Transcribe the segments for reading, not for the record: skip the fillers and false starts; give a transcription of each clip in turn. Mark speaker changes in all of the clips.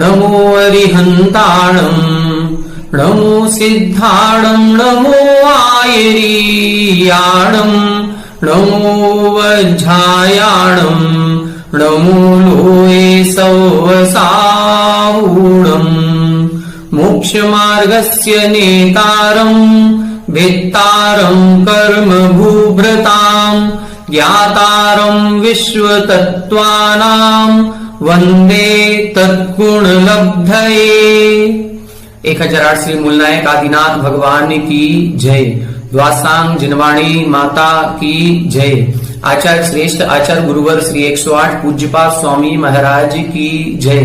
Speaker 1: नमो अरिहन्ताणम् नमो सिद्धाणम् नमो आयरीयाणम् नमो वज्झायाणम् नमो लोये सौवसावूणम् मोक्षमार्गस्य नेतारम् भेत्तारम् कर्म भूभृताम् ज्ञातारम् विश्वतत्त्वानाम् वंदे तत्गुणलब्धये। 1008 श्री मूलनायक आदिनाथ भगवान की जय। द्वासांग जिनवाणी माता की जय। आचार्य श्रेष्ठ आचार्य गुरुवर श्री 108 पूज्यपाद स्वामी महाराज की जय।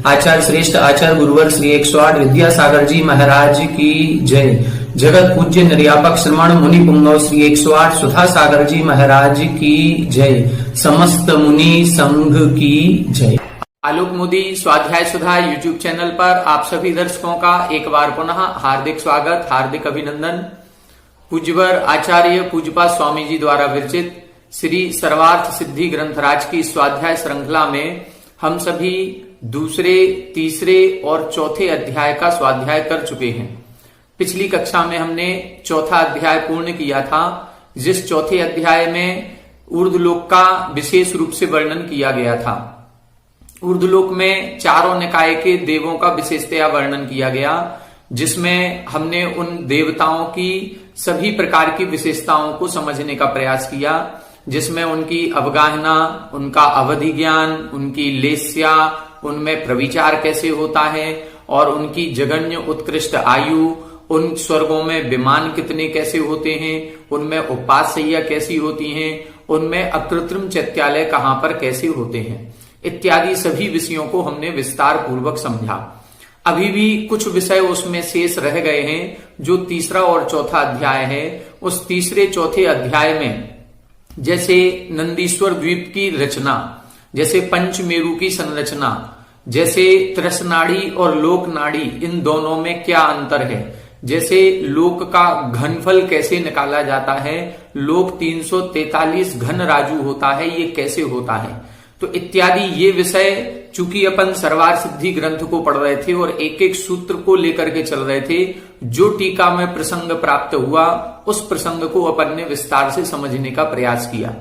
Speaker 1: आचार्य श्रेष्ठ आचार्य गुरुवर श्री 108 विद्यासागर जी महाराज की जय। जगत पूज्य निर्यापक श्रमण मुनि पुंगव श्री 108 सुधा सागर जी महाराज की जय। समस्त मुनि संघ की जय। आलोक मोदी स्वाध्याय सुधा यूट्यूब चैनल पर आप सभी दर्शकों का एक बार पुनः हार्दिक स्वागत, हार्दिक अभिनंदन। पूज्यवर आचार्य पूज्यपाद स्वामी जी द्वारा विरचित श्री सर्वार्थ सिद्धि ग्रंथराज की स्वाध्याय श्रृंखला में हम सभी दूसरे, तीसरे और चौथे अध्याय का स्वाध्याय कर चुके हैं। पिछली कक्षा में हमने चौथा अध्याय पूर्ण किया था, जिस चौथे अध्याय में ऊर्ध्वलोक का विशेष रूप से वर्णन किया गया था। ऊर्ध्वलोक में चारों निकाय के देवों का विशेषतया वर्णन किया गया, जिसमें हमने उन देवताओं की सभी प्रकार की विशेषताओं को समझने का प्रयास किया, जिसमें उनकी अवगाहना, उनका अवधि ज्ञान, उनकी लेस्या, उनमें प्रविचार कैसे होता है और उनकी जगन्य उत्कृष्ट आयु, उन स्वर्गों में विमान कितने कैसे होते हैं, उनमें उपासय्या कैसी होती हैं, उनमें अकृत्रिम चैत्यालय कहां पर कैसे होते हैं, इत्यादि सभी विषयों को हमने विस्तार पूर्वक समझा। अभी भी कुछ विषय उसमें शेष रह गए हैं, जो तीसरा और चौथा अध्याय है। उस तीसरे चौथे अध्याय में जैसे नंदीश्वर द्वीप की रचना, जैसे पंचमेरु की संरचना, जैसे त्रसनाड़ी और लोकनाड़ी, इन दोनों में क्या अंतर है, जैसे लोक का घनफल कैसे निकाला जाता है, लोक 343 घन राजू होता है, ये कैसे होता है, तो इत्यादि ये विषय चूंकि अपन सर्वार्थ सिद्धि ग्रंथ को पढ़ रहे थे और एक एक सूत्र को लेकर के चल रहे थे, जो टीका में प्रसंग प्राप्त हुआ उस प्रसंग को अपन ने विस्तार से समझने का प्रयास किया।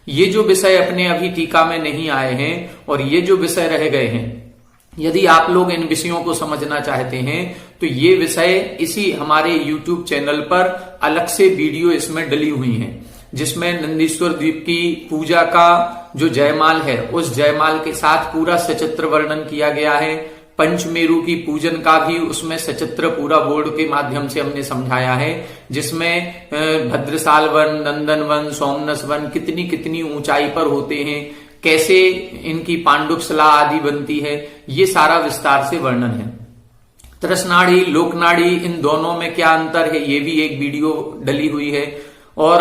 Speaker 1: ये जो विषय अपने अभी टीका में नहीं आए हैं और ये जो विषय रह गए हैं, यदि आप लोग इन विषयों को समझना चाहते हैं तो ये विषय इसी हमारे YouTube चैनल पर अलग से वीडियो इसमें डली हुई हैं, जिसमें नंदीश्वर द्वीप की पूजा का जो जयमाल है उस जयमाल के साथ पूरा सचित्र वर्णन किया गया है। पंचमेरु की पूजन का भी उसमें सचित्र पूरा बोर्ड के माध्यम से हमने समझाया है, जिसमें भद्रसाल वन, नंदन वन, सोमनस वन कितनी कितनी ऊंचाई पर होते हैं, कैसे इनकी पांडुकशिला आदि बनती है, ये सारा विस्तार से वर्णन है। त्रसनाड़ी, लोकनाड़ी, इन दोनों में क्या अंतर है, ये भी एक वीडियो डली हुई है। और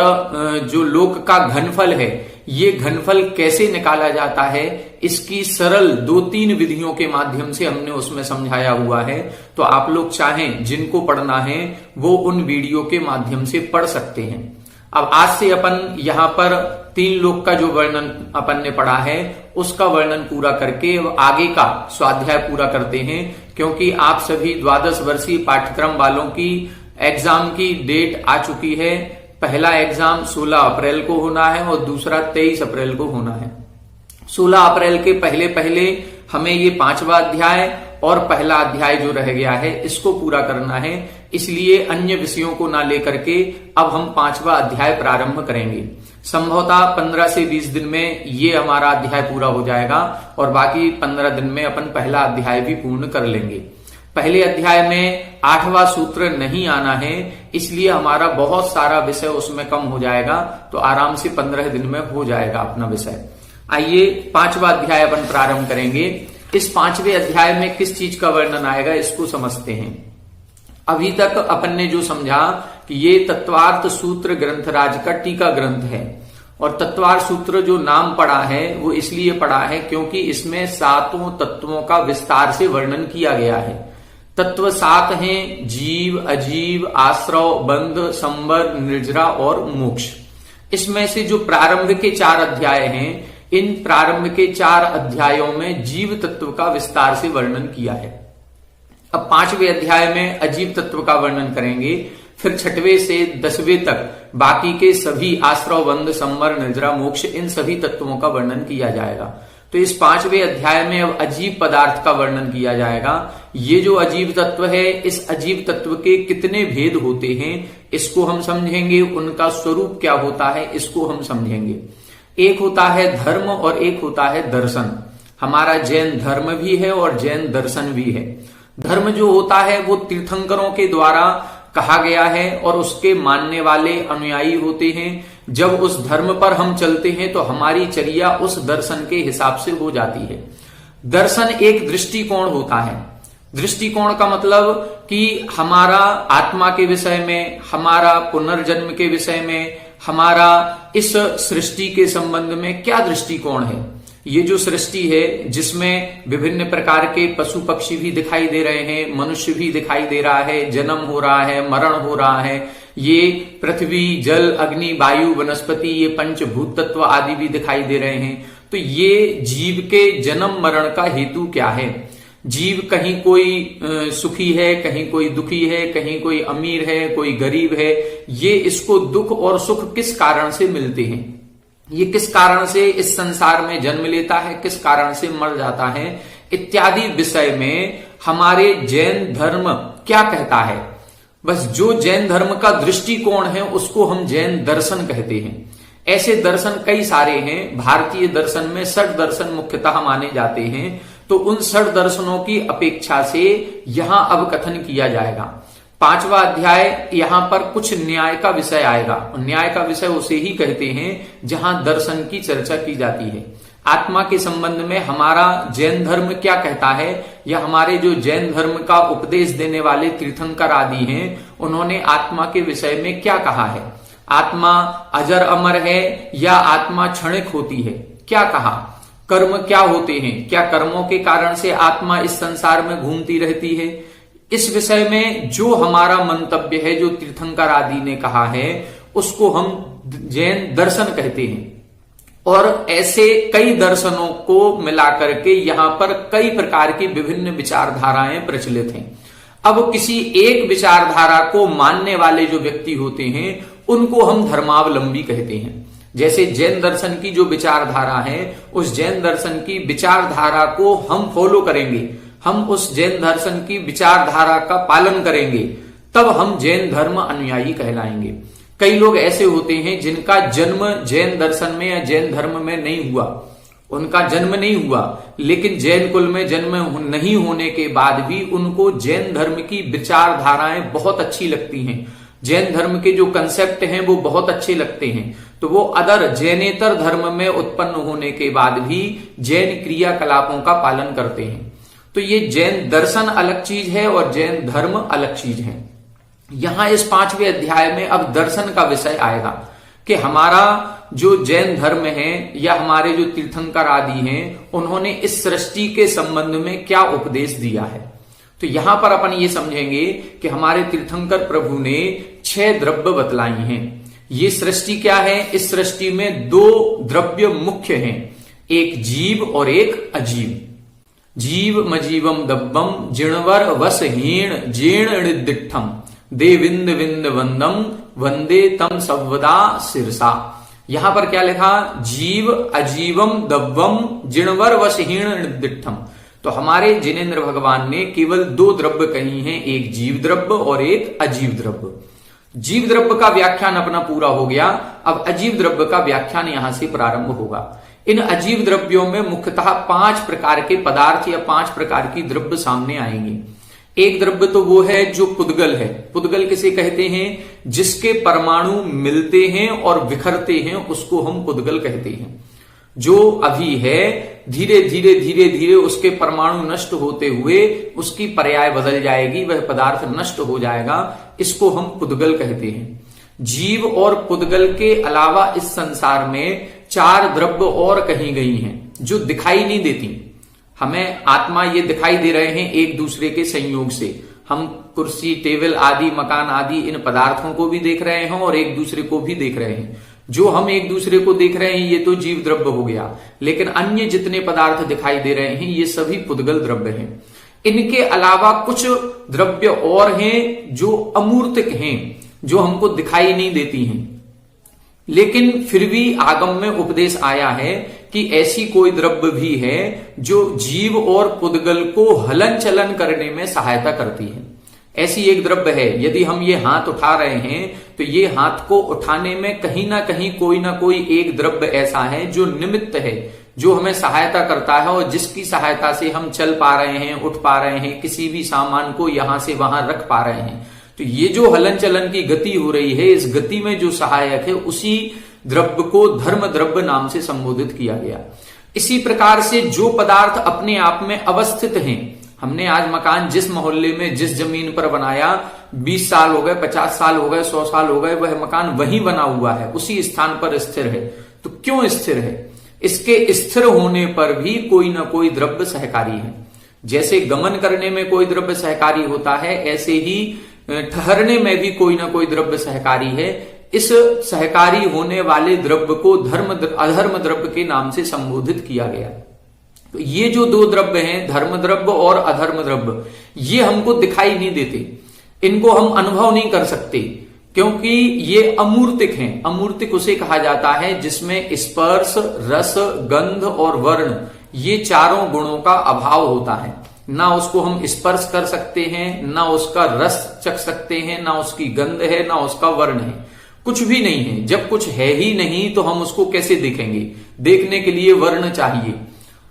Speaker 1: जो लोक का घनफल है, ये घनफल कैसे निकाला जाता है, इसकी सरल 2-3 विधियों के माध्यम से हमने उसमें समझाया हुआ है। तो आप लोग चाहें, जिनको पढ़ना है वो उन वीडियो के माध्यम से पढ़ सकते हैं। अब आज से अपन यहाँ पर 3 लोक का जो वर्णन अपन ने पढ़ा है उसका वर्णन पूरा करके आगे का स्वाध्याय पूरा करते हैं, क्योंकि आप सभी 12 वर्षीय पाठ्यक्रम वालों की एग्जाम की डेट आ चुकी है। पहला एग्जाम 16 अप्रैल को होना है और दूसरा 23 अप्रैल को होना है। 16 अप्रैल के पहले पहले हमें ये 5वां अध्याय और पहला अध्याय जो रह गया है इसको पूरा करना है, इसलिए अन्य विषयों को ना लेकर के अब हम 5वां अध्याय प्रारंभ करेंगे। संभवतः 15 से 20 दिन में ये हमारा अध्याय पूरा हो जाएगा और बाकी 15 दिन में अपन पहला अध्याय भी पूर्ण कर लेंगे। पहले अध्याय में 8वां सूत्र नहीं आना है, इसलिए हमारा बहुत सारा विषय उसमें कम हो जाएगा, तो आराम से 15 दिन में हो जाएगा अपना विषय। आइए 5वां अध्याय अपन प्रारंभ करेंगे। इस 5वें अध्याय में किस चीज का वर्णन आएगा इसको समझते हैं। अभी तक अपन ने जो समझा कि ये तत्वार्थ सूत्र ग्रंथराज का टीका ग्रंथ है, और तत्वार्थ सूत्र जो नाम पड़ा है वो इसलिए पड़ा है क्योंकि इसमें 7 तत्वों का विस्तार से वर्णन किया गया है। तत्व 7 हैं: जीव, अजीव, आश्रव, बंध, संवर, निर्जरा और मोक्ष। इसमें से जो प्रारंभ के 4 अध्याय हैं
Speaker 2: इन प्रारंभ के 4 अध्यायों में जीव तत्व का विस्तार से वर्णन किया है। अब 5वें अध्याय में अजीव तत्व का वर्णन करेंगे, फिर 6वें से 10वें तक बाकी के सभी आश्रव, बंध, संवर, निद्रा, मोक्ष, इन सभी तत्वों का वर्णन किया जाएगा। तो इस 5वें अध्याय में अब अजीव पदार्थ का वर्णन किया जाएगा। ये जो अजीव तत्व है, इस अजीव तत्व के कितने भेद होते हैं इसको हम समझेंगे, उनका स्वरूप क्या होता है इसको हम समझेंगे। एक होता है धर्म और एक होता है दर्शन। हमारा जैन धर्म भी है और जैन दर्शन भी है। धर्म जो होता है वो तीर्थंकरों के द्वारा कहा गया है और उसके मानने वाले अनुयायी होते हैं। जब उस धर्म पर हम चलते हैं तो हमारी चर्या उस दर्शन के हिसाब से हो जाती है। दर्शन एक दृष्टिकोण होता है। दृष्टिकोण का मतलब कि हमारा आत्मा के विषय में, हमारा पुनर्जन्म के विषय में, हमारा इस सृष्टि के संबंध में क्या दृष्टिकोण है। ये जो सृष्टि है जिसमें विभिन्न प्रकार के पशु पक्षी भी दिखाई दे रहे हैं, मनुष्य भी दिखाई दे रहा है, जन्म हो रहा है, मरण हो रहा है, ये पृथ्वी, जल, अग्नि, वायु, वनस्पति, ये पंचभूत तत्व आदि भी दिखाई दे रहे हैं। तो ये जीव के जन्म मरण का हेतु क्या है। जीव कहीं कोई सुखी है, कहीं कोई दुखी है, कहीं कोई अमीर है, कोई गरीब है। ये इसको दुख और सुख किस कारण से मिलते हैं, ये किस कारण से इस संसार में जन्म लेता है, किस कारण से मर जाता है, इत्यादि विषय में हमारे जैन धर्म क्या कहता है। बस जो जैन धर्म का दृष्टिकोण है उसको हम जैन दर्शन कहते हैं। ऐसे दर्शन कई सारे हैं। भारतीय दर्शन में 6 दर्शन मुख्यतः माने जाते हैं। तो उन 6 दर्शनों की अपेक्षा से यहां अब कथन किया जाएगा। 5वां अध्याय यहां पर कुछ न्याय का विषय आएगा। न्याय का विषय उसे ही कहते हैं जहां दर्शन की चर्चा की जाती है। आत्मा के संबंध में हमारा जैन धर्म क्या कहता है, या हमारे जो जैन धर्म का उपदेश देने वाले तीर्थंकर आदि हैं उन्होंने आत्मा के विषय में क्या कहा है। आत्मा अजर अमर है या आत्मा क्षणिक होती है, क्या कहा। कर्म क्या होते हैं, क्या कर्मों के कारण से आत्मा इस संसार में घूमती रहती है। इस विषय में जो हमारा मंतव्य है, जो तीर्थंकर आदि ने कहा है, उसको हम जैन दर्शन कहते हैं। और ऐसे कई दर्शनों को मिलाकर के यहां पर कई प्रकार की विभिन्न विचारधाराएं प्रचलित हैं। अब किसी एक विचारधारा को मानने वाले जो व्यक्ति होते हैं उनको हम धर्मावलंबी कहते हैं। जैसे जैन दर्शन की जो विचारधारा है, उस जैन दर्शन की विचारधारा को हम फॉलो करेंगे, हम उस जैन दर्शन की विचारधारा का पालन करेंगे, तब हम जैन धर्म अनुयायी कहलाएंगे। कई लोग ऐसे होते हैं जिनका जन्म जैन दर्शन में या जैन धर्म में नहीं हुआ, उनका जन्म नहीं हुआ, लेकिन जैन कुल में जन्म नहीं होने के बाद भी उनको जैन धर्म की विचारधाराएं बहुत अच्छी लगती हैं। जैन धर्म के जो कंसेप्ट हैं वो बहुत अच्छे लगते हैं। तो वो अदर जैनेतर धर्म में उत्पन्न होने के बाद भी जैन क्रियाकलापों का पालन करते हैं। तो ये जैन दर्शन अलग चीज है और जैन धर्म अलग चीज है। यहां इस 5वें अध्याय में अब दर्शन का विषय आएगा कि हमारा जो जैन धर्म है या हमारे जो तीर्थंकर आदि हैं उन्होंने इस सृष्टि के संबंध में क्या उपदेश दिया है। तो यहां पर अपन ये समझेंगे कि हमारे तीर्थंकर प्रभु ने 6 द्रव्य बतलाई हैं। ये सृष्टि क्या है, इस सृष्टि में 2 द्रव्य मुख्य हैं, एक जीव और एक अजीव। जीव मजीवम दब्बम जिणवर वस हीण जीर्ण दिट्ठम देविंद विंद वंदम वंदे तम सवदा सिरसा। यहां पर क्या लिखा, जीव अजीवम दब्बम जिणवर वसहीण दिट्ठम। तो हमारे जिनेन्द्र भगवान ने केवल 2 द्रव्य कही हैं, एक जीव द्रव्य और एक अजीव द्रव्य। जीव द्रव्य का व्याख्यान अपना पूरा हो गया। अब अजीव द्रव्य का व्याख्यान यहां से प्रारंभ होगा। इन अजीव द्रव्यों में मुख्यतः 5 प्रकार के पदार्थ या 5 प्रकार की द्रव्य सामने आएंगे। एक द्रव्य तो वो है जो पुद्गल है। पुद्गल किसे कहते हैं, जिसके परमाणु मिलते हैं और बिखरते हैं, उसको हम पुद्गल कहते हैं। जो अभी है धीरे धीरे धीरे धीरे उसके परमाणु नष्ट होते हुए उसकी पर्याय बदल जाएगी, वह पदार्थ नष्ट हो जाएगा, इसको हम पुद्गल कहते हैं। जीव और पुद्गल के अलावा इस संसार में 4 द्रव्य और कही गई हैं जो दिखाई नहीं देती। हमें आत्मा ये दिखाई दे रहे हैं एक दूसरे के संयोग से। हम कुर्सी, टेबल आदि, मकान आदि इन पदार्थों को भी देख रहे हैं और एक दूसरे को भी देख रहे हैं। जो हम एक दूसरे को देख रहे हैं ये तो जीव द्रव्य हो गया, लेकिन अन्य जितने पदार्थ दिखाई दे रहे हैं ये सभी पुद्गल द्रव्य हैं। इनके अलावा कुछ द्रव्य और हैं जो अमूर्तिक हैं, जो हमको दिखाई नहीं देती हैं, लेकिन फिर भी आगम में उपदेश आया है कि ऐसी कोई द्रव्य भी है जो जीव और पुद्गल को हलन चलन करने में सहायता करती है। ऐसी एक द्रव्य है, यदि हम ये हाथ उठा रहे हैं तो ये हाथ को उठाने में कहीं ना कोई एक द्रव्य ऐसा है जो निमित्त है, जो हमें सहायता करता है और जिसकी सहायता से हम चल पा रहे हैं, उठ पा रहे हैं, किसी भी सामान को यहां से वहां रख पा रहे हैं। तो ये जो हलन चलन की गति हो रही है, इस गति में जो सहायक है उसी द्रव्य को धर्म द्रव्य नाम से संबोधित किया गया। इसी प्रकार से जो पदार्थ अपने आप में अवस्थित हैं, हमने आज मकान जिस मोहल्ले में जिस जमीन पर बनाया, 20 साल हो गए, 50 साल हो गए, 100 साल हो गए, वह मकान वहीं बना हुआ है, उसी स्थान पर स्थिर है। तो क्यों स्थिर है? इसके स्थिर होने पर भी कोई ना कोई द्रव्य सहकारी है। जैसे गमन करने में कोई द्रव्य सहकारी होता है, ऐसे ही ठहरने में भी कोई ना कोई द्रव्य सहकारी है। इस सहकारी होने वाले द्रव्य को अधर्म द्रव्य के नाम से संबोधित किया गया। तो ये जो दो द्रव्य हैं, धर्म द्रव्य और अधर्म द्रव्य, ये हमको दिखाई नहीं देते, इनको हम अनुभव नहीं कर सकते, क्योंकि ये अमूर्तिक हैं। अमूर्तिक उसे कहा जाता है जिसमें स्पर्श, रस, गंध और वर्ण, ये चारों गुणों का अभाव होता है। ना उसको हम स्पर्श कर सकते हैं, ना उसका रस चख सकते हैं, ना उसकी गंध है, ना उसका वर्ण है, कुछ भी नहीं है। जब कुछ है ही नहीं तो हम उसको कैसे देखेंगे? देखने के लिए वर्ण चाहिए।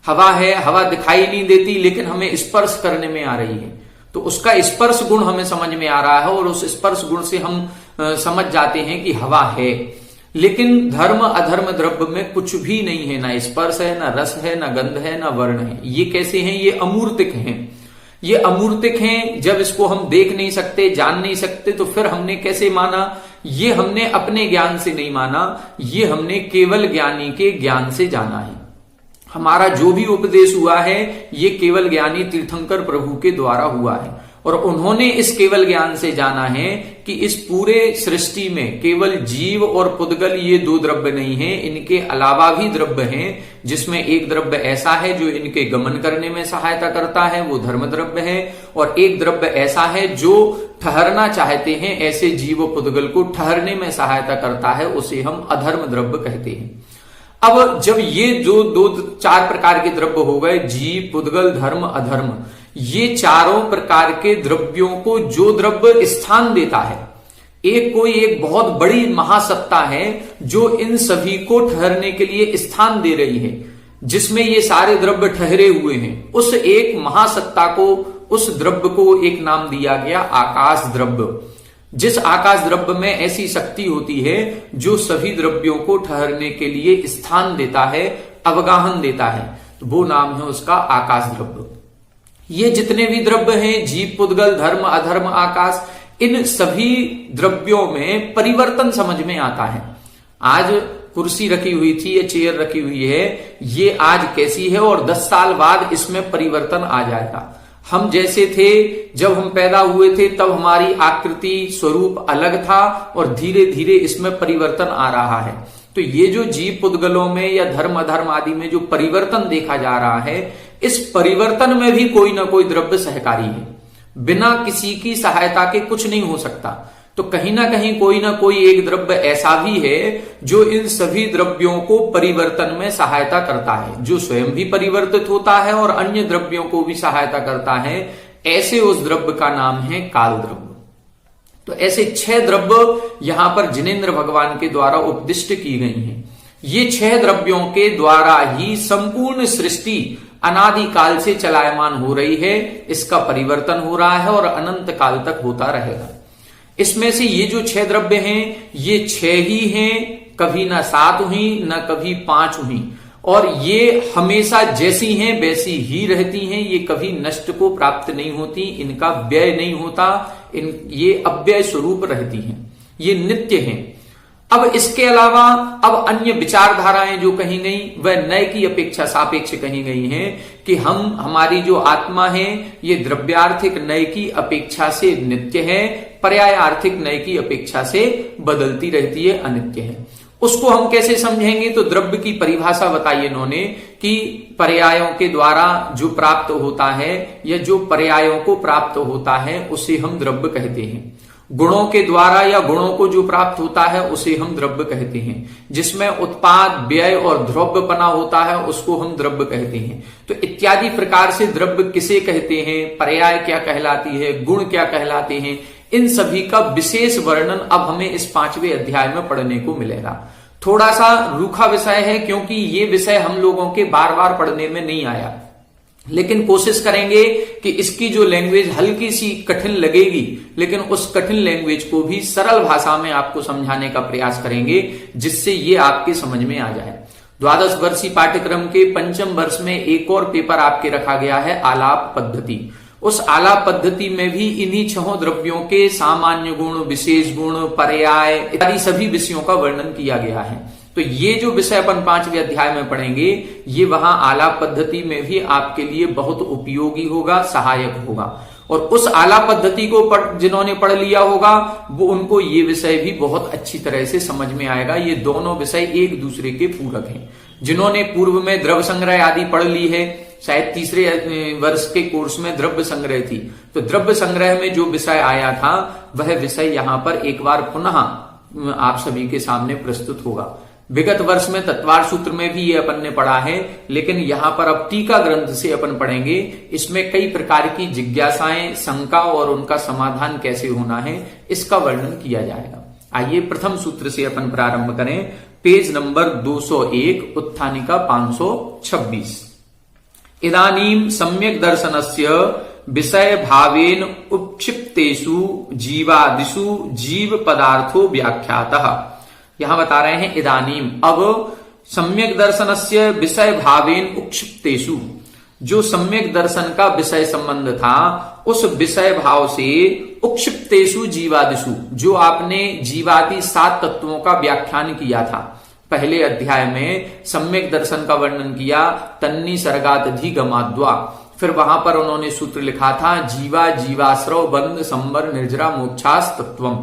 Speaker 2: हवा है, हवा दिखाई नहीं देती लेकिन हमें स्पर्श करने में आ रही है, तो उसका स्पर्श गुण हमें समझ में आ रहा है और उस स्पर्श गुण से हम समझ जाते हैं कि हवा है। लेकिन धर्म अधर्म द्रव्य में कुछ भी नहीं है, ना स्पर्श है, ना रस है, ना गंध है, ना वर्ण है। ये कैसे हैं? ये अमूर्तिक हैं। ये अमूर्तिक हैं, जब इसको हम देख नहीं सकते, जान नहीं सकते, तो फिर हमने कैसे माना? ये हमने अपने ज्ञान से नहीं माना, ये हमने केवल ज्ञानी के ज्ञान से जाना है। हमारा जो भी उपदेश हुआ है ये केवल ज्ञानी तीर्थंकर प्रभु के द्वारा हुआ है, और उन्होंने इस केवल ज्ञान से जाना है कि इस पूरे सृष्टि में केवल जीव और पुद्गल ये दो द्रव्य नहीं है, इनके अलावा भी द्रव्य हैं, जिसमें एक द्रव्य ऐसा है जो इनके गमन करने में सहायता करता है, वो धर्म द्रव्य है, और एक द्रव्य ऐसा है जो ठहरना चाहते हैं, ऐसे जीव पुद्गल को ठहरने में सहायता करता है, उसे हम अधर्म द्रव्य कहते हैं। अब जब ये जो दो चार प्रकार के द्रव्य हो गए, जीव, पुद्गल, धर्म, अधर्म, ये चारों प्रकार के द्रव्यों को जो द्रव्य स्थान देता है, कोई एक बहुत बड़ी महासत्ता है जो इन सभी को ठहरने के लिए स्थान दे रही है, जिसमें ये सारे द्रव्य ठहरे हुए हैं। उस एक महासत्ता को, उस द्रव्य को एक नाम दिया गया आकाश द्रव्य। जिस आकाश द्रव्य में ऐसी शक्ति होती है जो सभी द्रव्यों को ठहरने के लिए स्थान देता है, अवगाहन देता है, तो वो नाम है उसका आकाश द्रव्य। ये जितने भी द्रव्य हैं, जीव, पुद्गल, धर्म, अधर्म, आकाश, इन सभी द्रव्यों में परिवर्तन समझ में आता है। आज कुर्सी रखी हुई थी या चेयर रखी हुई है, ये आज कैसी है और 10 साल बाद इसमें परिवर्तन आ जाएगा। हम जैसे थे जब हम पैदा हुए थे तब हमारी आकृति स्वरूप अलग था, और धीरे धीरे इसमें परिवर्तन आ रहा है। तो ये जो जीव पुद्गलों में या धर्म अधर्म आदि में जो परिवर्तन देखा जा रहा है, इस परिवर्तन में भी कोई ना कोई द्रव्य सहकारी है। बिना किसी की सहायता के कुछ नहीं हो सकता। तो कहीं ना कोई एक द्रव्य ऐसा भी है जो इन सभी द्रव्यों को परिवर्तन में सहायता करता है, जो स्वयं भी परिवर्तित होता है और अन्य द्रव्यों को भी सहायता करता है। ऐसे उस द्रव्य का नाम है काल द्रव्य। तो ऐसे 6 द्रव्य यहां पर जिनेंद्र भगवान के द्वारा उपदिष्ट की गई हैं। ये 6 द्रव्यों के द्वारा ही संपूर्ण सृष्टि अनादिकाल से चलायमान हो रही है, इसका परिवर्तन हो रहा है और अनंत काल तक होता रहेगा। इसमें से ये जो 6 द्रव्य हैं, ये 6 ही हैं, कभी ना 7 हुई ना कभी 5 हुई, और ये हमेशा जैसी हैं वैसी ही रहती हैं। ये कभी नष्ट को प्राप्त नहीं होती, इनका व्यय नहीं होता, ये अव्यय स्वरूप रहती हैं, ये नित्य हैं। अब इसके अलावा अब अन्य विचारधाराएं जो कही गई वह नय की अपेक्षा सापेक्ष कही गई हैं कि हमारी जो आत्मा है ये द्रव्यार्थिक नय की अपेक्षा से नित्य है, पर्याय आर्थिक नय की अपेक्षा से बदलती रहती है, अनित्य है। उसको हम कैसे समझेंगे? तो द्रव्य की परिभाषा बताई इन्होंने कि पर्यायों के द्वारा जो प्राप्त होता है या जो पर्यायों को प्राप्त होता है उसे हम द्रव्य कहते हैं। गुणों के द्वारा या गुणों को जो प्राप्त होता है उसे हम द्रव्य कहते हैं। जिसमें उत्पाद, व्यय और द्रव्यपना होता है उसको हम द्रव्य कहते हैं। तो इत्यादि प्रकार से द्रव्य किसे कहते हैं, पर्याय क्या कहलाती है, गुण क्या कहलाते हैं, इन सभी का विशेष वर्णन अब हमें इस 5वें अध्याय में पढ़ने को मिलेगा। थोड़ा सा रूखा विषय है क्योंकि ये विषय हम लोगों के बार बार पढ़ने में नहीं आया, लेकिन कोशिश करेंगे कि इसकी जो लैंग्वेज हल्की सी कठिन लगेगी, लेकिन उस कठिन लैंग्वेज को भी सरल भाषा में आपको समझाने का प्रयास करेंगे जिससे ये आपके समझ में आ जाए। द्वादश वर्षीय पाठ्यक्रम के 5म वर्ष में एक और पेपर आपके रखा गया है आलाप पद्धति। उस आलाप पद्धति में भी इन्हीं 6 द्रव्यों के सामान्य गुण, विशेष गुण, पर्याय इत्यादि सभी विषयों का वर्णन किया गया है। तो ये जो विषय अपन 5वें अध्याय में पढ़ेंगे ये वहां आलाप पद्धति में भी आपके लिए बहुत उपयोगी होगा, सहायक होगा। और उस आलाप पद्धति को जिन्होंने पढ़ लिया होगा वो उनको ये विषय भी बहुत अच्छी तरह से समझ में आएगा। ये दोनों विषय एक दूसरे के पूरक हैं। जिन्होंने पूर्व में द्रव्य संग्रह आदि पढ़ ली है, शायद तीसरे वर्ष के कोर्स में द्रव्य संग्रह थी, तो द्रव्य संग्रह में जो विषय आया था वह विषय यहां पर एक बार पुनः आप सभी के सामने प्रस्तुत होगा। विगत वर्ष में तत्वार सूत्र में भी ये अपन ने पढ़ा है, लेकिन यहां पर अब टीका ग्रंथ से अपन पढ़ेंगे। इसमें कई प्रकार की जिज्ञासाएं, शंका और उनका समाधान कैसे होना है इसका वर्णन किया जाएगा। आइए प्रथम सूत्र से अपन प्रारंभ करें। Page number 201, उत्थानिका 526। इदानीं सम्यक दर्शनस्य विषय भावेन उपक्षिप्तेषु जीवादिषु जीव पदार्थो व्याख्यातः। यहां बता रहे हैं इदानीम, अब सम्यक दर्शनस्य विषय भावेन उपक्षिप्तेषु, जो सम्यक दर्शन का विषय संबंध था उस विषय भाव से उपक्षिप्तेषु जीवादिषु, जो आपने जीवादि 7 तत्वों का व्याख्यान किया था। पहले अध्याय में सम्यक दर्शन का वर्णन किया, तन्नी सर्गात अधिगमाद्वा। फिर वहां पर उन्होंने सूत्र लिखा था जीवा जीवाश्रव बंध संबर निर्जरा मोक्षास तत्वम,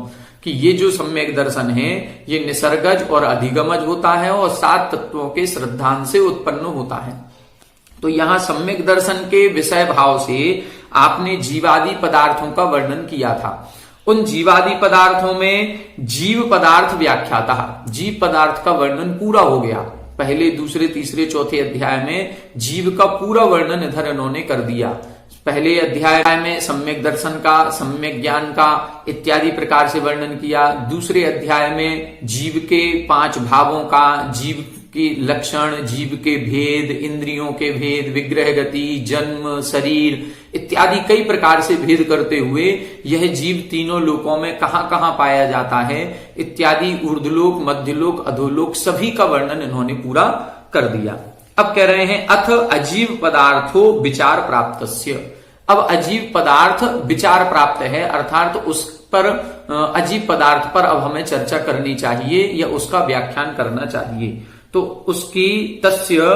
Speaker 2: कि ये जो सम्यक दर्शन है ये निसर्गज और अधिगमज होता है और 7 तत्वों के श्रद्धांत से उत्पन्न होता है। तो यहां सम्यक दर्शन के विषय भाव से आपने जीवादि पदार्थों का वर्णन किया था। उन जीवादि पदार्थों में जीव पदार्थ व्याख्याता, जीव पदार्थ का वर्णन पूरा हो गया। पहले, दूसरे, तीसरे, चौथे अध्याय में जीव का पूरा वर्णन इधर इन्होंने कर दिया। पहले अध्याय में सम्यक दर्शन का, सम्यक ज्ञान का इत्यादि प्रकार से वर्णन किया। दूसरे अध्याय में जीव के 5 भावों का, जीव के लक्षण, जीव के भेद, इंद्रियों के भेद, विग्रह गति, जन्म, शरीर इत्यादि कई प्रकार से भेद करते हुए यह जीव तीनों लोकों में कहां कहां पाया जाता है इत्यादि, ऊर्ध्वलोक, मध्यलोक, अधोलोक सभी का वर्णन इन्होंने पूरा कर दिया। अब कह रहे हैं अथ अजीव पदार्थो विचार प्राप्तस्य। अब अजीव पदार्थ विचार प्राप्त है, अर्थात उस पर अजीव पदार्थ पर अब हमें चर्चा करनी चाहिए या उसका व्याख्यान करना चाहिए। तो उसकी तस्य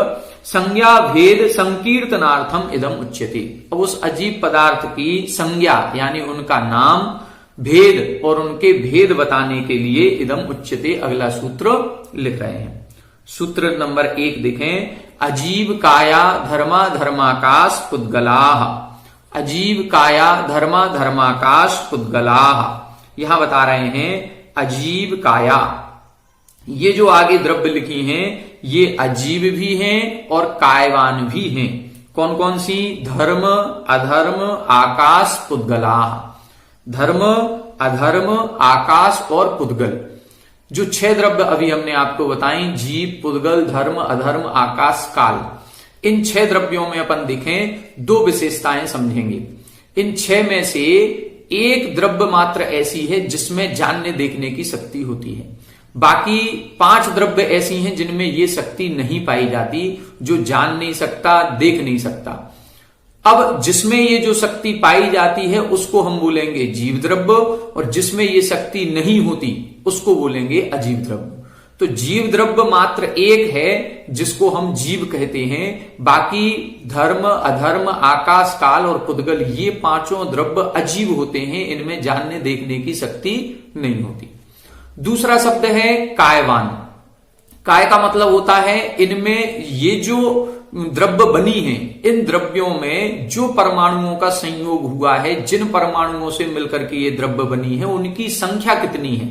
Speaker 2: संज्ञा भेद संकीर्तनार्थम इदम उच्यते। अब उस अजीव पदार्थ की संज्ञा यानी उनका नाम, भेद और उनके भेद बताने के लिए इदम उच्यते अगला सूत्र लिख रहे हैं। सूत्र नंबर 1 देखें, अजीव काया धर्मा धर्माकाश पुद्गलाह। अजीव काया धर्मा धर्माकाश पुद्गलाह, यहां बता रहे हैं अजीव काया। ये जो आगे द्रव्य लिखी हैं ये अजीव भी हैं और कायवान भी हैं। कौन कौन सी? धर्म, अधर्म, आकाश, पुद्गलाह। धर्म, अधर्म, आकाश और पुद्गल, जो 6 द्रव्य अभी हमने आपको बताई, जीव, पुद्गल, धर्म, अधर्म, आकाश, काल। इन 6 द्रव्यों में अपन देखें 2 विशेषताएं समझेंगे। इन 6 में से एक द्रव्य मात्र ऐसी है जिसमें जानने देखने की शक्ति होती है। बाकी 5 द्रव्य ऐसी हैं जिनमें ये शक्ति नहीं पाई जाती, जो जान नहीं सकता, देख नहीं सकता। अब जिसमें ये जो शक्ति पाई जाती है उसको हम बोलेंगे जीव द्रव्य, और जिसमें ये शक्ति नहीं होती उसको बोलेंगे अजीव द्रव्य। तो जीव द्रव्य मात्र एक है जिसको हम जीव कहते हैं। बाकी धर्म, अधर्म, आकाश, काल और पुद्गल ये 5 द्रव्य अजीव होते हैं, इनमें जानने देखने की शक्ति नहीं होती। दूसरा शब्द है कायवान। काय का मतलब होता है इनमें ये जो द्रव्य बनी है, इन द्रव्यों में जो परमाणुओं का संयोग हुआ है, जिन परमाणुओं से मिलकर के ये द्रव्य बनी है, उनकी संख्या कितनी है,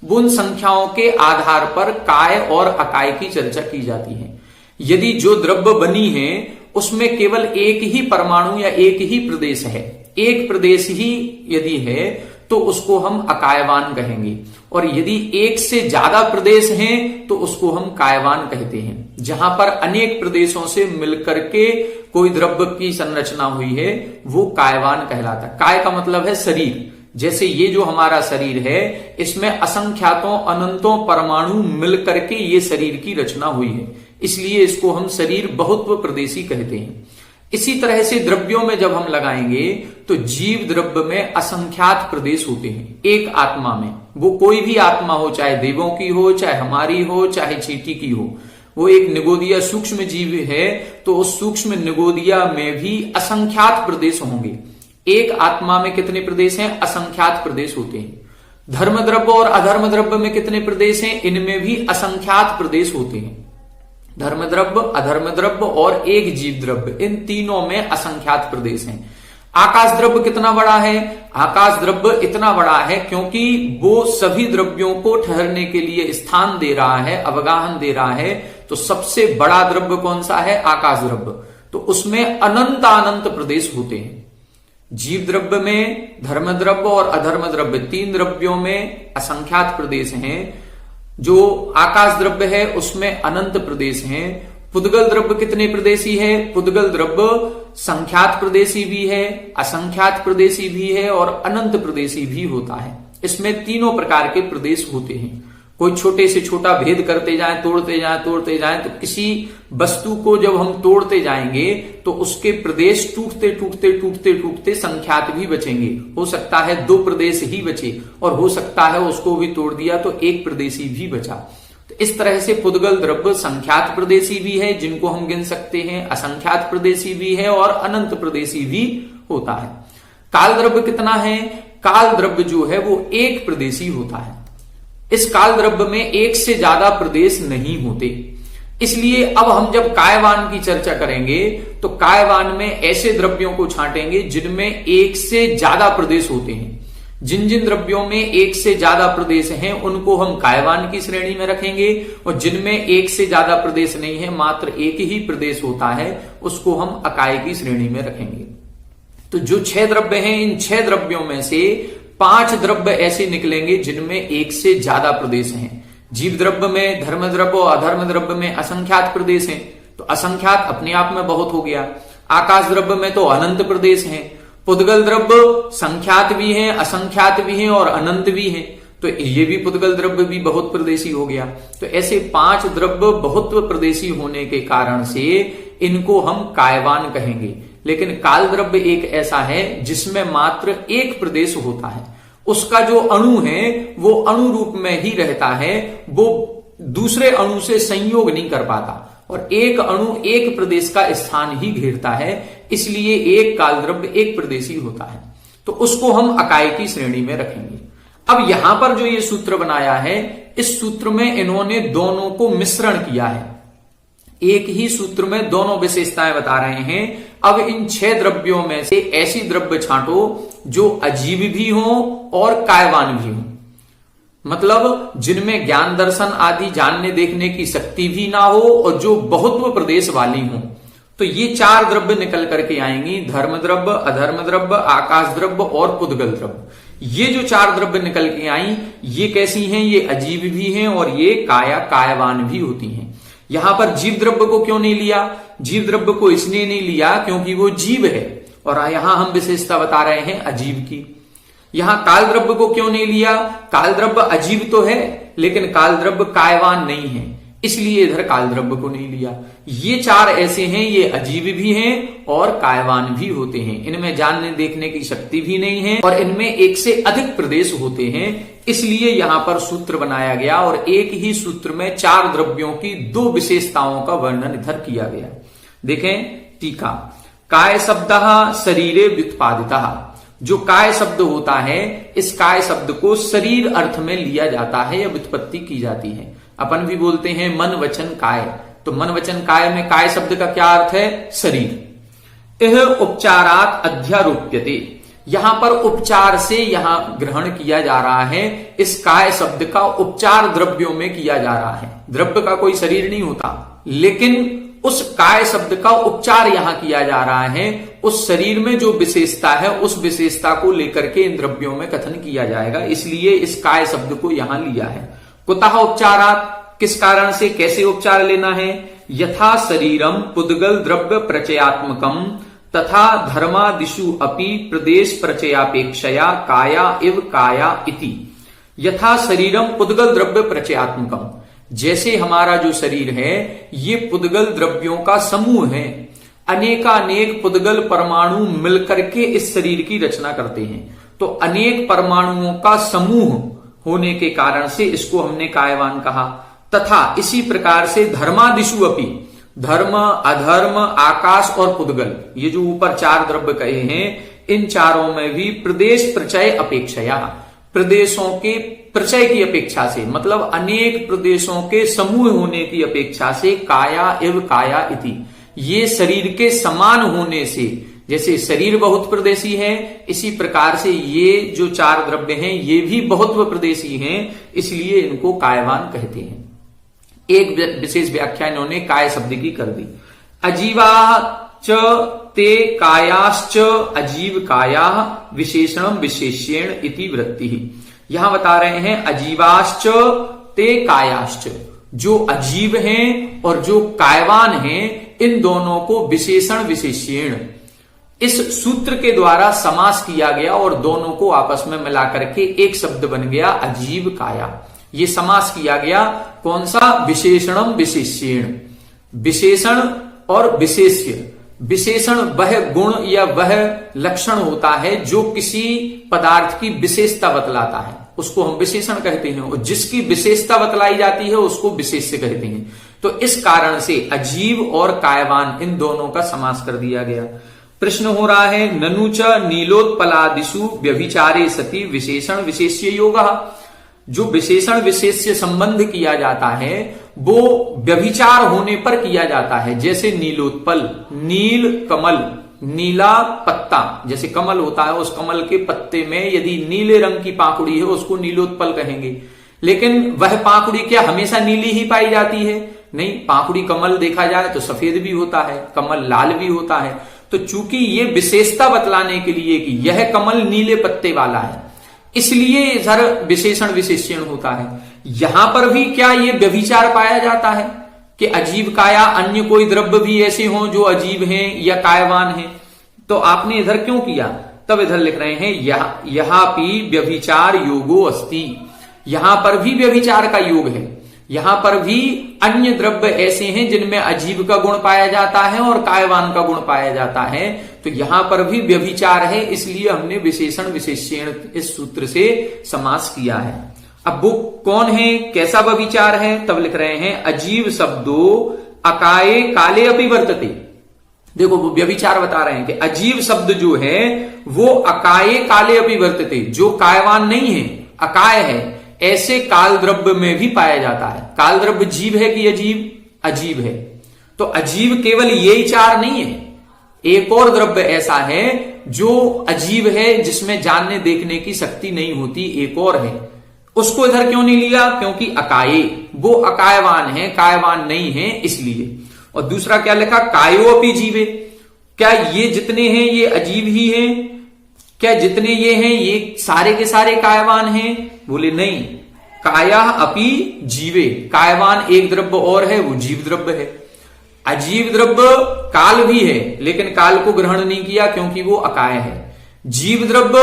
Speaker 2: वो उन संख्याओं के आधार पर काय और अकाय की चर्चा की जाती है। यदि जो द्रव्य बनी है उसमें केवल एक ही परमाणु या एक ही प्रदेश है, एक प्रदेश ही यदि है तो उसको हम अकायवान कहेंगे, और यदि एक से ज्यादा प्रदेश हैं तो उसको हम कायवान कहते हैं। जहां पर अनेक प्रदेशों से मिलकर के कोई द्रव्य की संरचना हुई है वो कायवान कहलाता है। काय का मतलब है शरीर। जैसे ये जो हमारा शरीर है इसमें असंख्यातों अनंतों परमाणु मिलकर के ये शरीर की रचना हुई है, इसलिए इसको हम शरीर बहुत्व प्रदेशी कहते हैं। इसी तरह से द्रव्यों में जब हम लगाएंगे तो जीव द्रव्य में असंख्यात प्रदेश होते हैं एक आत्मा में। वो कोई भी आत्मा हो, चाहे देवों की हो, चाहे हमारी हो, चाहे चींटी की हो, वो एक निगोदिया सूक्ष्म जीव है तो उस सूक्ष्म निगोदिया में भी असंख्यात प्रदेश होंगे। एक आत्मा में कितने प्रदेश हैं? असंख्यात प्रदेश होते हैं। धर्म द्रव्य और अधर्म द्रव्य में कितने प्रदेश हैं? इनमें भी असंख्यात प्रदेश होते हैं। धर्म द्रव्य, अधर्म द्रव्य और एक जीव द्रव्य, इन तीनों में असंख्यात प्रदेश हैं। आकाश द्रव्य कितना बड़ा है? आकाश द्रव्य इतना बड़ा है क्योंकि वो सभी द्रव्यों को ठहरने के लिए स्थान दे रहा है, अवगाहन दे रहा है। तो सबसे बड़ा द्रव्य कौन सा है? आकाश द्रव्य। तो उसमें अनंत अनंत प्रदेश होते हैं। जीव द्रव्य में धर्म द्रव्य और अधर्म द्रव्य, तीन द्रव्यों में असंख्यात प्रदेश हैं। जो आकाश द्रव्य है उसमें अनंत प्रदेश हैं। पुद्गल द्रव्य कितने प्रदेशी है? पुद्गल द्रव्य संख्यात प्रदेशी भी है, असंख्यात प्रदेशी भी है और अनंत प्रदेशी भी होता है। इसमें तीनों प्रकार के प्रदेश होते हैं। कोई छोटे से छोटा भेद करते जाएं, तोड़ते जाएं तो किसी वस्तु को जब हम तोड़ते जाएंगे तो उसके प्रदेश टूटते संख्यात भी बचेंगे। हो सकता है 2 प्रदेश ही बचे और हो सकता है उसको भी तोड़ दिया तो एक प्रदेशी भी बचा। तो इस तरह से पुद्गल द्रव्य संख्यात प्रदेशी भी है जिनको हम गिन सकते हैं, असंख्यात प्रदेशी भी है और अनंत प्रदेशी भी होता है। काल द्रव्य कितना है? काल द्रव्य जो है वो एक प्रदेशी होता है। इस काल द्रव्य में एक से ज्यादा प्रदेश नहीं होते। इसलिए अब हम जब कायवान की चर्चा करेंगे तो कायवान में ऐसे द्रव्यों को छांटेंगे जिनमें एक से ज्यादा प्रदेश होते हैं। जिन जिन द्रव्यों में एक से ज्यादा प्रदेश हैं उनको हम कायवान की श्रेणी में रखेंगे, और जिनमें एक से ज्यादा प्रदेश नहीं है, मात्र एक ही प्रदेश होता है, उसको हम अकाय की श्रेणी में रखेंगे। तो जो 6 द्रव्य हैं, इन 6 द्रव्यों में से 5 द्रव्य ऐसे निकलेंगे जिनमें एक से ज्यादा प्रदेश हैं। जीव द्रव्य में, धर्म द्रव्य और अधर्म द्रव्य में असंख्यात प्रदेश हैं, तो असंख्यात अपने आप में बहुत हो गया। आकाश द्रव्य में तो अनंत प्रदेश हैं। पुद्गल द्रव्य संख्यात भी हैं, असंख्यात भी हैं और अनंत भी हैं, तो ये भी पुद्गल द्रव्य भी बहुत प्रदेशी हो गया। तो ऐसे 5 द्रव्य बहुत प्रदेशी होने के कारण से इनको हम कायवान कहेंगे। लेकिन काल द्रव्य एक ऐसा है जिसमें मात्र एक प्रदेश होता है। उसका जो अणु है वो अणु रूप में ही रहता है, वो दूसरे अणु से संयोग नहीं कर पाता, और एक अणु एक प्रदेश का स्थान ही घेरता है, इसलिए एक काल द्रव्य एक प्रदेशी होता है। तो उसको हम अकाय की श्रेणी में रखेंगे। अब यहां पर जो ये सूत्र बनाया है, इस सूत्र में इन्होंने दोनों को मिश्रण किया है। एक ही सूत्र में दोनों विशेषताएं बता रहे हैं। अब इन 6 द्रव्यों में से ऐसी द्रव्य छांटो जो अजीब भी हो और कायवान भी हो, मतलब जिनमें ज्ञान दर्शन आदि जानने देखने की शक्ति भी ना हो और जो बहुत्व प्रदेश वाली हो। तो ये 4 द्रव्य निकल करके आएंगी, धर्म द्रव्य, अधर्म द्रव्य, आकाश द्रव्य और पुद्गल द्रव्य। ये जो 4 द्रव्य निकल के आई, ये कैसी हैं? ये अजीब भी हैं और ये कायवान भी होती हैं। यहां पर जीव द्रव्य को क्यों नहीं लिया? जीव द्रव्य को इसलिए नहीं लिया क्योंकि वो जीव है, और यहां हम विशेषता बता रहे हैं अजीब की। यहां काल द्रव्य को क्यों नहीं लिया? काल द्रव्य अजीब तो है लेकिन काल द्रव्य कायवान नहीं है, इसलिए इधर काल द्रव्य को नहीं लिया। ये 4 ऐसे हैं, ये अजीब भी हैं और कायवान भी होते हैं। इनमें जानने देखने की शक्ति भी नहीं है और इनमें एक से अधिक प्रदेश होते हैं, इसलिए यहां पर सूत्र बनाया गया और एक ही सूत्र में 4 द्रव्यों की 2 विशेषताओं का वर्णन इधर किया गया। देखें टीका। काय शब्दः शरीरे व्युत्पादितः। जो काय शब्द होता है, इस काय शब्द को शरीर अर्थ में लिया जाता है या व्युत्पत्ति की जाती है। अपन भी बोलते हैं मन वचन काय, तो मन वचन काय में काय शब्द का क्या अर्थ है? शरीर। यह उपचारात अध्यारोप्यते, यहां पर उपचार से यहां ग्रहण किया जा रहा है। इस काय शब्द का उपचार द्रव्यों में किया जा रहा है। द्रव्य का कोई शरीर नहीं होता, लेकिन उस काय शब्द का उपचार यहां किया जा रहा है। उस शरीर में जो विशेषता है उस विशेषता को लेकर के इन द्रव्यों में कथन किया जाएगा, इसलिए इस काय शब्द को यहां लिया है। कुतः उपचारात, किस कारण से, कैसे उपचार लेना है? यथा शरीरम पुद्गल द्रव्य प्रचयात्मकम तथा धर्मादिषु अपि प्रदेश प्रचयापेक्षया काया इव काया इति। यथा शरीरम पुद्गल द्रव्य प्रचयात्मकम, जैसे हमारा जो शरीर है ये पुद्गल द्रव्यों का समूह है। अनेकानेक पुद्गल परमाणु मिलकर के इस शरीर की रचना करते हैं, तो अनेक परमाणुओं का समूह होने के कारण से इसको हमने कायवान कहा। तथा इसी प्रकार से धर्मादिषु अपि, धर्म, अधर्म, आकाश और पुद्गल, ये जो ऊपर चार द्रव्य कहे हैं, इन चारों में भी प्रदेश प्रचय अपेक्षया, प्रदेशों के प्रचय की अपेक्षा से, मतलब अनेक प्रदेशों के समूह होने की अपेक्षा से काया एव काया इति, ये शरीर के समान होने से, जैसे शरीर बहुत प्रदेशी है, इसी प्रकार से ये जो चार द्रव्य हैं ये भी बहुत्व प्रदेशी हैं, इसलिए इनको कायवान कहते हैं। एक विशेष व्याख्या इन्होंने काय शब्द की कर दी। अजीवा च ते कायाश्च अजीव काया विशेषणम विशेष्येण इति वृत्ति। यहां बता रहे हैं अजीवाश्च ते कायाश्च, जो अजीव हैं और जो कायवान हैं, इन दोनों को विशेषण विशेष्येण इस सूत्र के द्वारा समास किया गया और दोनों को आपस में मिलाकर के एक शब्द बन गया अजीव काया। ये समास किया गया कौन सा? विशेषणम विशेष्येण, विशेषण और विशेष्य। विशेषण वह गुण या वह लक्षण होता है जो किसी पदार्थ की विशेषता बतलाता है, उसको हम विशेषण कहते हैं, और जिसकी विशेषता बतलाई जाती है उसको विशेष्य कहते हैं। तो इस कारण से अजीव और कायवान इन दोनों का समास कर दिया गया। प्रश्न हो रहा है ननु च नीलोत्पलादिषु व्यभिचारे सति विशेषण विशेष्य योगः। जो विशेषण विशेष्य संबंध किया जाता है वो व्यभिचार होने पर किया जाता है। जैसे नीलोत्पल, नील कमल, नीला पत्ता, जैसे कमल होता है, उस कमल के पत्ते में यदि नीले रंग की पाखुड़ी है उसको नीलोत्पल कहेंगे। लेकिन वह पाखुड़ी क्या हमेशा नीली ही पाई जाती है? नहीं, पाखुड़ी कमल देखा जाए तो सफेद भी होता है, कमल लाल भी होता है। तो चूंकि ये विशेषता बतलाने के लिए कि यह कमल नीले पत्ते वाला है, इसलिए इधर विशेषण विशेष्यण होता है। यहां पर भी क्या ये व्यभिचार पाया जाता है कि अजीब काया अन्य कोई द्रव्य भी ऐसे हों जो अजीब हैं या कायवान हैं? तो आपने इधर क्यों किया? तब इधर लिख रहे हैं यहां भी व्यभिचार योगो अस्ति, यहां पर भी व्यभिचार का योग है। यहां पर भी अन्य द्रव्य ऐसे हैं जिनमें अजीब का गुण पाया जाता है और कायवान का गुण पाया जाता है, तो यहां पर भी व्यभिचार है, इसलिए हमने विशेषण विशेष्यण इस सूत्र से समास किया है। अब वो कौन है, कैसा व्यभिचार है? तब लिख रहे हैं अजीव शब्दो अकाये काले अपि वर्तते। देखो वो व्यभिचार बता रहे हैं कि अजीब शब्द जो है वो अकाये काले अपि वर्तते, जो कायवान नहीं है, अकाय है, ऐसे काल द्रव्य में भी पाया जाता है। काल द्रव्य जीव है कि अजीव? अजीब है। तो अजीब केवल ये ही चार नहीं है, एक और द्रव्य ऐसा है जो अजीब है, जिसमें जानने देखने की शक्ति नहीं होती, एक और है। उसको इधर क्यों नहीं लिया? क्योंकि अकाये, वो अकायवान है, कायवान नहीं है, इसलिए। और दूसरा क्या लिखा? कायो अपि जीवे, क्या ये जितने हैं ये अजीब ही हैं? क्या जितने ये हैं ये सारे के सारे कायवान हैं? बोले नहीं, काया अपि जीवे, कायवान एक द्रव्य और है, वो जीव द्रव्य है। अजीव द्रव्य काल भी है, लेकिन काल को ग्रहण नहीं किया क्योंकि वो अकाय है। जीव द्रव्य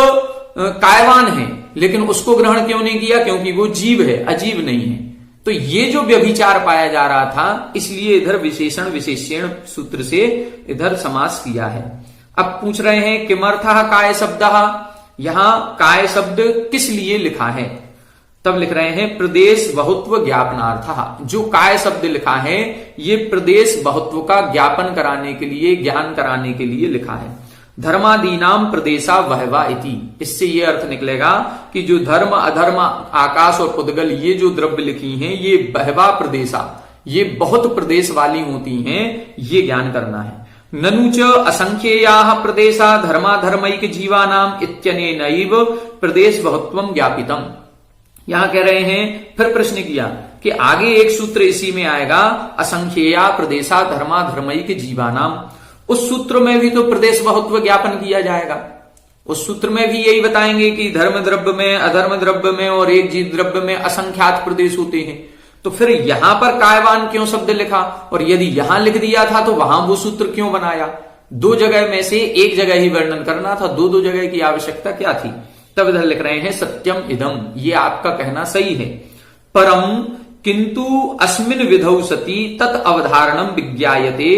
Speaker 2: कायवान है, लेकिन उसको ग्रहण क्यों नहीं किया? क्योंकि वो जीव है, अजीव नहीं है। तो ये जो व्यभिचार पाया जा रहा था, इसलिए इधर विशेषण विशेष्यण सूत्र से इधर समास किया है। अब पूछ रहे हैं किमर्थः काय शब्दः, यहां काय शब्द किस लिए लिखा है? तब लिख रहे हैं प्रदेश बहुत्व ज्ञापनार्थ। जो काय शब्द लिखा है ये प्रदेश बहुत्व का ज्ञापन कराने के लिए, ज्ञान कराने के लिए लिखा है। धर्मादीनाम प्रदेशा वहवा इति। इससे ये अर्थ निकलेगा कि जो धर्म अधर्म आकाश और पुद्गल ये जो द्रव्य लिखी हैं ये बहवा प्रदेशा, ये बहुत प्रदेश वाली होती हैं, ये ज्ञान करना है। ननुच असंख्येयाः प्रदेशा धर्माधर्मैक जीवानाम इत्यनेनैव प्रदेश बहुत्वम ज्ञापितम। यहां कह रहे हैं, फिर प्रश्न किया कि आगे एक सूत्र इसी में आएगा, असंख्येया प्रदेशा धर्माधर्मैक जीवानाम। उस सूत्र में भी तो प्रदेश बहुत्व ज्ञापन किया जाएगा। उस सूत्र में भी यही बताएंगे कि धर्म द्रव्य में, अधर्म द्रव्य में और एक जीव द्रव्य में असंख्यात प्रदेश होते हैं। तो फिर यहां पर कायवान क्यों शब्द लिखा, और यदि यहां लिख दिया था तो वहां वो सूत्र क्यों बनाया? दो जगह में से एक जगह ही वर्णन करना था, दो जगह की आवश्यकता क्या थी? तब इधर लिख रहे हैं सत्यम इदम, ये आपका कहना सही है। परम किंतु अस्मिन विधौ सति तत् अवधारणम विज्ञायते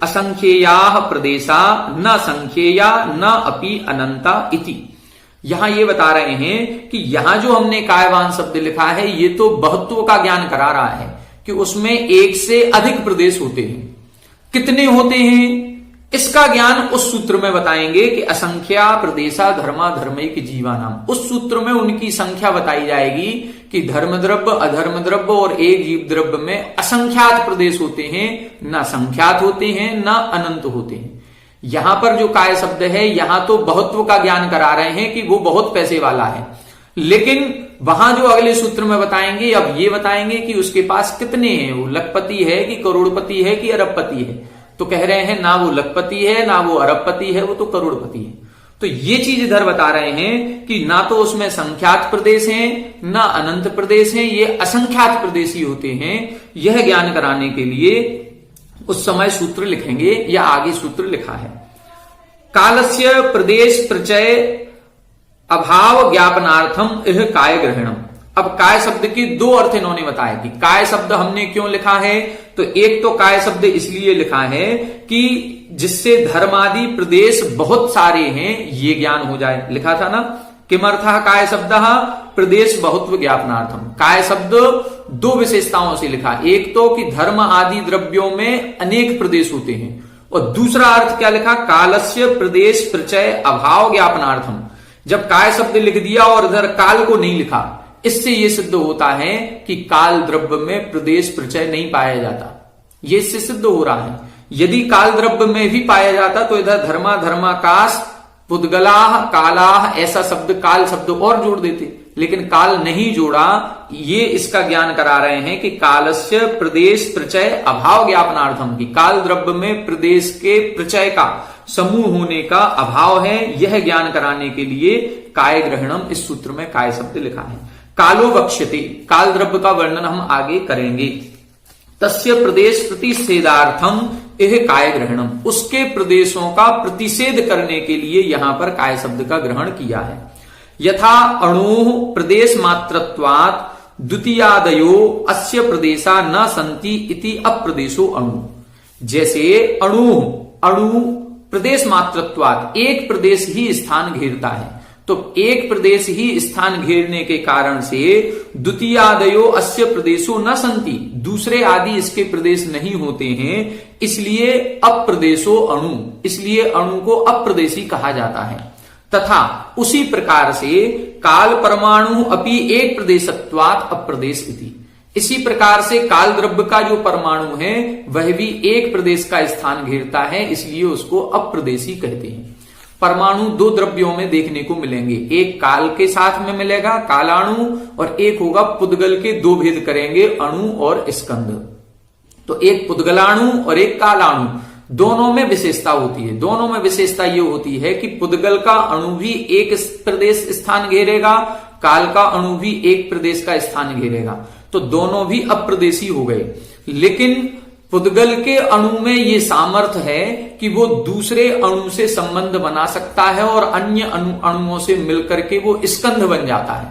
Speaker 2: असंख्येयाः प्रदेशा न संख्येया न अपि अनंता इति। यहां ये बता रहे हैं कि यहां जो हमने कायवान शब्द लिखा है ये तो बहुत्व का ज्ञान करा रहा है कि उसमें एक से अधिक प्रदेश होते हैं। कितने होते हैं इसका ज्ञान उस सूत्र में बताएंगे कि असंख्या प्रदेशा धर्मा धर्मैक जीवानाम। उस सूत्र में उनकी संख्या बताई जाएगी कि धर्म द्रव्य, अधर्म द्रव्य और एक जीव द्रव्य में असंख्यात प्रदेश होते हैं, न संख्यात होते हैं न अनंत होते हैं। यहां पर जो काय शब्द है यहां तो बहुत्व का ज्ञान करा रहे हैं कि वो बहुत पैसे वाला है, लेकिन वहां जो अगले सूत्र में बताएंगे, अब ये बताएंगे कि उसके पास कितने हैं, वो लखपति है कि करोड़पति है कि अरबपति है। तो कह रहे हैं ना वो लखपति है ना वो अरबपति है, वो तो करोड़पति है। तो ये चीज इधर बता रहे हैं कि ना तो उसमें संख्यात प्रदेश हैं ना अनंत प्रदेश हैं, ये असंख्यात प्रदेशी होते हैं। यह ज्ञान कराने के लिए उस समय सूत्र लिखेंगे या आगे सूत्र लिखा है। कालस्य प्रदेश प्रचय अभाव ज्ञापनार्थम यह काय ग्रहणम। अब काय शब्द के दो अर्थ इन्होंने बताए कि काय शब्द हमने क्यों लिखा है, तो एक तो काय शब्द इसलिए लिखा है कि जिससे धर्मादि प्रदेश बहुत सारे हैं ये ज्ञान हो जाए। लिखा था ना किमर्थः काय शब्द प्रदेश बहुत्व ज्ञापनार्थम। काय शब्द दो विशेषताओं से लिखा, एक तो कि धर्म आदि द्रव्यों में अनेक प्रदेश होते हैं, और दूसरा अर्थ क्या लिखा, कालस्य प्रदेश प्रचय अभाव ज्ञापनार्थम। जब काय शब्द लिख दिया और इधर काल को नहीं लिखा, इससे यह सिद्ध होता है कि काल द्रव्य में प्रदेश प्रचय नहीं पाया जाता। ये इससे सिद्ध हो रहा है। यदि काल द्रव्य में भी पाया जाता तो इधर धर्मा धर्माकाश पुद्गलाह कालाह ऐसा शब्द काल शब्द और जोड़ देते, लेकिन काल नहीं जोड़ा। ये इसका ज्ञान करा रहे हैं कि कालस्य प्रदेश प्रचय अभाव ज्ञापनार्थम की काल द्रव्य में प्रदेश के प्रचय का समूह होने का अभाव है, यह ज्ञान कराने के लिए काय ग्रहणम इस सूत्र में काय शब्द लिखा है। कालो वक्ष्यते, काल द्रव्य का वर्णन हम आगे करेंगे। तस्य प्रदेश प्रतिषेधार्थम यह काय ग्रहणम, उसके प्रदेशों का प्रतिषेध करने के लिए यहां पर काय शब्द का ग्रहण किया है। यथा अणु प्रदेश मात्रत्वात् द्वितीयादयो अस्य प्रदेशा न संति इति अप्रदेशो अणु। जैसे अणु प्रदेश मात्रत्वात् एक प्रदेश ही स्थान घेरता है, तो एक प्रदेश ही स्थान घेरने के कारण से द्वितीयादयो अस्य प्रदेशो न संति, दूसरे आदि इसके प्रदेश नहीं होते हैं, इसलिए अप्रदेशो अणु, इसलिए अणु को अप्रदेशी कहा जाता है। तथा उसी प्रकार से काल परमाणु अपि एक प्रदेशत्वात् अप्रदेश इति, इसी प्रकार से काल द्रव्य का जो परमाणु है वह भी एक प्रदेश का स्थान घेरता है, इसलिए उसको अप्रदेशी कहते हैं। परमाणु दो द्रव्यों में देखने को मिलेंगे, एक काल के साथ में मिलेगा कालाणु, और एक होगा पुद्गल के, दो भेद करेंगे अणु और स्कंद। तो एक पुद्गलाणु और एक कालाणु, दोनों में विशेषता होती है। दोनों में विशेषता ये होती है कि पुद्गल का अणु भी एक प्रदेश स्थान घेरेगा, काल का अणु भी एक प्रदेश का स्थान घेरेगा, तो दोनों भी अप्रदेशी हो गए। लेकिन पुद्गल के अणु में ये सामर्थ्य है कि वो दूसरे अणु से संबंध बना सकता है और अन्य अणुओं से मिलकर के वो स्कंध बन जाता है,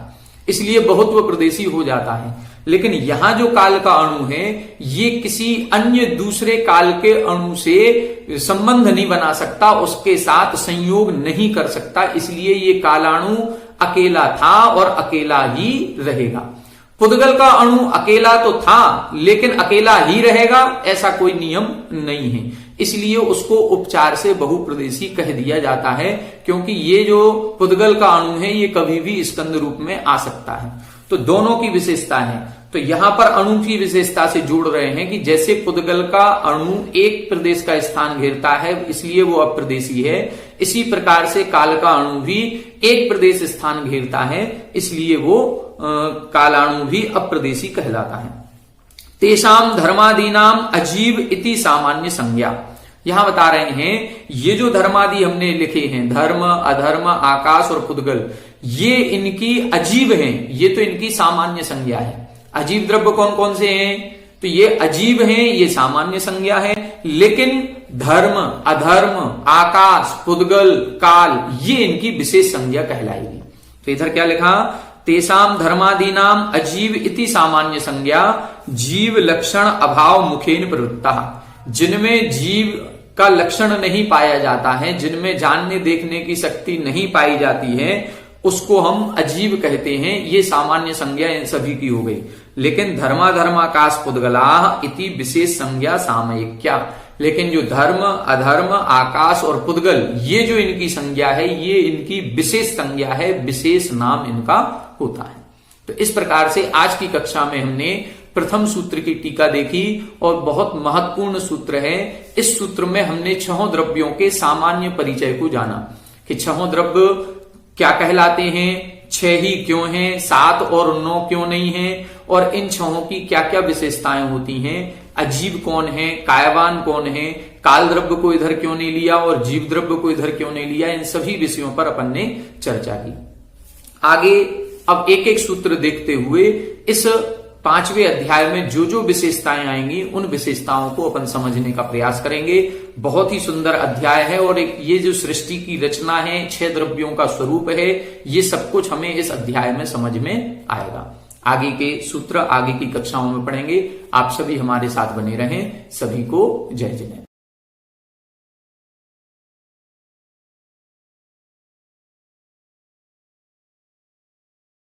Speaker 2: इसलिए बहुत्व प्रदेशी हो जाता है। लेकिन यहां जो काल का अणु है ये किसी अन्य दूसरे काल के अणु से संबंध नहीं बना सकता, उसके साथ संयोग नहीं कर सकता, इसलिए ये कालाणु अकेला था और अकेला ही रहेगा। पुद्गल का अणु अकेला तो था लेकिन अकेला ही रहेगा ऐसा कोई नियम नहीं है, इसलिए उसको उपचार से बहुप्रदेशी कह दिया जाता है, क्योंकि ये जो पुद्गल का अणु है ये कभी भी स्कंद रूप में आ सकता है। तो दोनों की विशेषता है। तो यहां पर अणु की विशेषता से जोड़ रहे हैं कि जैसे पुद्गल का अणु एक प्रदेश का स्थान घेरता है इसलिए वो अप्रदेशी है, इसी प्रकार से काल का अणु भी एक प्रदेश स्थान घेरता है इसलिए वो कालाणु भी अप्रदेशी कहलाता है। तेषाम धर्मादीनाम अजीव इति सामान्य संज्ञा। यहां बता रहे हैं ये जो धर्मादि हमने लिखे हैं, धर्म, अधर्म, आकाश और पुद्गल, ये इनकी अजीव हैं, ये तो इनकी सामान्य संज्ञा है। अजीव द्रव्य कौन कौन से हैं? तो ये अजीब हैं, ये सामान्य संज्ञा है, लेकिन धर्म, अधर्म, आकाश, पुद्गल, काल, ये इनकी विशेष संज्ञा कहलाएगी। तो इधर क्या लिखा? तेसाम धर्मादीनाम अजीव इति सामान्य संज्ञा जीव लक्षण अभाव मुखेन प्रवृत्ता। जिनमें जीव का लक्षण नहीं पाया जाता है, जिनमें जानने देखने की शक्ति नहीं पाई जाती है, उसको हम अजीव कहते हैं। ये सामान्य संज्ञा इन सभी की हो गई। लेकिन धर्माधर्माकाश पुद्गला इति विशेष संज्ञा सामयिक्या, लेकिन जो धर्म, अधर्म, आकाश और पुद्गल, ये जो इनकी संज्ञा है ये इनकी विशेष संज्ञा है, विशेष नाम इनका होता है। तो इस प्रकार से आज की कक्षा में हमने प्रथम सूत्र की टीका देखी और बहुत महत्वपूर्ण सूत्र है। इस सूत्र में हमने छहों द्रव्यों के सामान्य परिचय को जाना कि छहों द्रव्य क्या कहलाते हैं, 6 ही क्यों हैं, 7 और 9 क्यों नहीं है, और इन छहों की क्या क्या विशेषताएं होती हैं, अजीब कौन है, कायवान कौन है, काल द्रव्य को इधर क्यों नहीं लिया और जीव द्रव्य को इधर क्यों नहीं लिया, इन सभी विषयों पर अपन ने चर्चा की। आगे अब एक एक सूत्र देखते हुए इस 5वें अध्याय में जो जो विशेषताएं आएंगी उन विशेषताओं को अपन समझने का प्रयास करेंगे। बहुत ही सुंदर अध्याय है और एक ये जो सृष्टि की रचना है, 6 द्रव्यों का स्वरूप है, ये सब कुछ हमें इस अध्याय में समझ में आएगा। आगे के सूत्र आगे की कक्षाओं में पढ़ेंगे। आप सभी हमारे साथ बने रहें। सभी को जय जय।